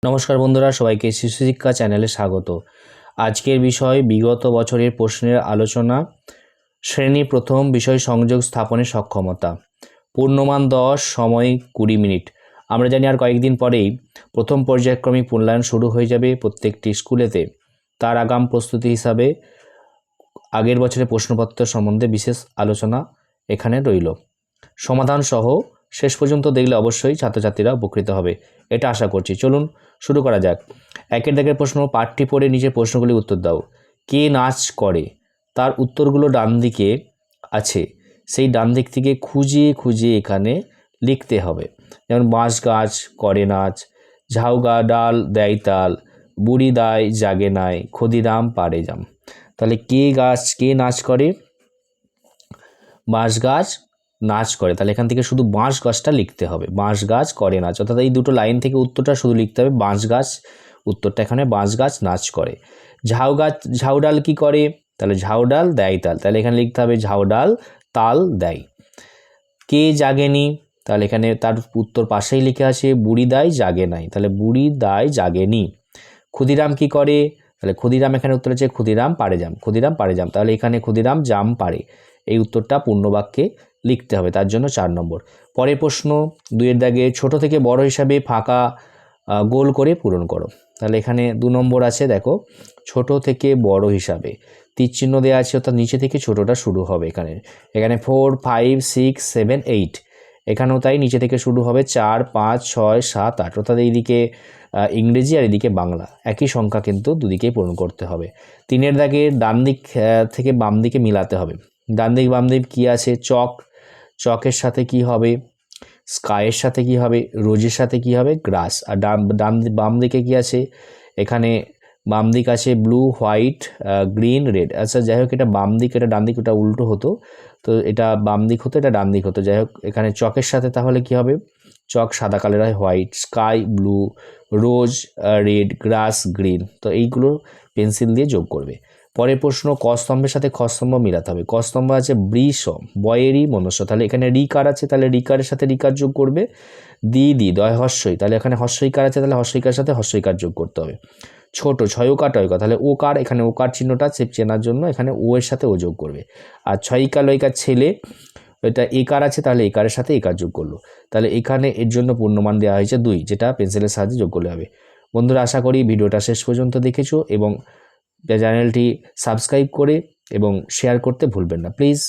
নমস্কার বন্ধুরা, সবাইকে শিশু শিক্ষা চ্যানেলে স্বাগত। আজকের বিষয় বিগত বছরের প্রশ্নের আলোচনা। শ্রেণী প্রথম, বিষয় সংযোগ স্থাপনের সক্ষমতা। পূর্ণমান 10, সময় 20 মিনিট। আমরা জানি আর কয়েকদিন পরেই প্রথম পর্যায়ক্রমিক মূল্যায়ন শুরু হয়ে যাবে প্রত্যেকটি স্কুলেতে। তার আগাম প্রস্তুতি হিসাবে আগের বছরের প্রশ্নপত্র সম্বন্ধে বিশেষ আলোচনা এখানে রইল। সমাধান সহ শেষ পর্যন্ত দেখলে অবশ্যই ছাত্রছাত্রীরা উপকৃত হবে, এটা আশা করছি। চলুন শুরু করা যাক। একের দাগের প্রশ্ন, পাঠটি পড়ে নিজের প্রশ্নগুলি উত্তর দাও। কে নাচ করে? তার উত্তরগুলো ডান দিকে আছে, সেই ডান দিক থেকে খুঁজিয়ে খুঁজিয়ে এখানে লিখতে হবে। যেমন বাঁশ গাছ করে নাচ, ঝাউ গা ডাল দেয় তাল, বুড়ি দায় জাগে নাই, ক্ষুদিরাম পারে জাম। তাহলে কে নাচ করে? বাঁশ গাছ নাচ করে। তাহলে এখান থেকে শুধু বাঁশ গাছটা লিখতে হবে, বাঁশ গাছ করে নাচ, অর্থাৎ এই দুটো লাইন থেকে উত্তরটা শুধু লিখতে হবে বাঁশ গাছ। উত্তরটা এখানে বাঁশ গাছ নাচ করে। ঝাউ ডাল কি করে? তাহলে ঝাউ ডাল দেয় তাল, তাহলে এখানে লিখতে হবে ঝাউ ডাল তাল দেয়। কে জাগেনি? তাহলে এখানে তার উত্তর পাশেই লিখে আছে বুড়ি দায় জাগে নাই, তাহলে বুড়ি দায় জাগেনি। ক্ষুদিরাম কি করে? তাহলে ক্ষুদিরাম এখানে উত্তর আছে ক্ষুদিরাম পারে জাম, ক্ষুদিরাম পারে জাম, তাহলে এখানে ক্ষুদিরাম জাম পারে। এই উত্তরটা পূর্ণবাক্যে লিখতে হবে, তার জন্য 4 নম্বর। পরের প্রশ্ন 2 দাগে, ছোট থেকে বড় হিসাবে ফাঁকা গোল করে পূরণ করো। তাহলে এখানে 2 নম্বর আছে, দেখো ছোট থেকে বড় হিসাবে তীর চিহ্ন দেওয়া আছে, অর্থাৎ নিচে থেকে ছোটটা শুরু হবে। এখানে 4, 5, 6, 7, 8, এখানেও তাই নিচে থেকে শুরু হবে 4, 5, 6, 7, 8, অর্থাৎ এইদিকে ইংরেজি আর এদিকে বাংলা একই সংখ্যা কিন্তু দুদিকেই পূরণ করতে হবে। 3 দাগে ডান দিক থেকে বাম দিকে মিলাতে হবে। ডান দিক বাম দিক কী আছে? চকের সাথে কি হবে? স্কাইয়ের সাথে কি হবে? রোজের সাথে কি হবে? গ্রাস। আর বাম দিকে কি আছে? এখানে বাম দিক আছে ব্লু, হোয়াইট, গ্রিন, রেড। আচ্ছা যাই হোক, এটা বাম দিক, এটা ডান দিক, ওটা উল্টো হতো, তো এটা বাম দিক হতো, এটা ডান দিক হতো। যাই হোক, এখানে চকের সাথে তাহলে কি হবে? চক সাদা কালার হয় হোয়াইট, স্কাই ব্লু, রোজ রেড, গ্রাস গ্রিন। তো এইগুলো পেন্সিল দিয়ে যোগ করবে। পরের প্রশ্ন, ক স্তম্ভের সাথে খ স্তম্ভ মিলাতে হবে। ক স্তম্ভ আছে বৃষ, বয়েরই মনুষ্য, তাহলে এখানে রিকার আছে, তাহলে রিকারের সাথে রিকার যোগ করবে। দয় হস্যই, তাহলে এখানে হস্যইকার আছে, তাহলে হস্যইকার সাথে হস্যইকার যোগ করতে হবে। ছোট, ছয়কা টয়কা, তাহলে ওকার, এখানে ওকার চিহ্নটা চেনার জন্য এখানে ও এর সাথে ও যোগ করবে। আর ছয়িকা লয়কার ছেলে, এটা একার আছে, তাহলে একারের সাথে একার যোগ করলো। তাহলে এখানে এর জন্য পূর্ণমান দেওয়া হয়েছে 2, যেটা পেন্সিলের সাহায্যে যোগ করলে হবে। বন্ধুরা, আশা করি ভিডিওটা শেষ পর্যন্ত দেখেছো এবং চ্যানেলটি সাবস্ক্রাইব করে এবং শেয়ার করতে ভুলবেন না প্লিজ।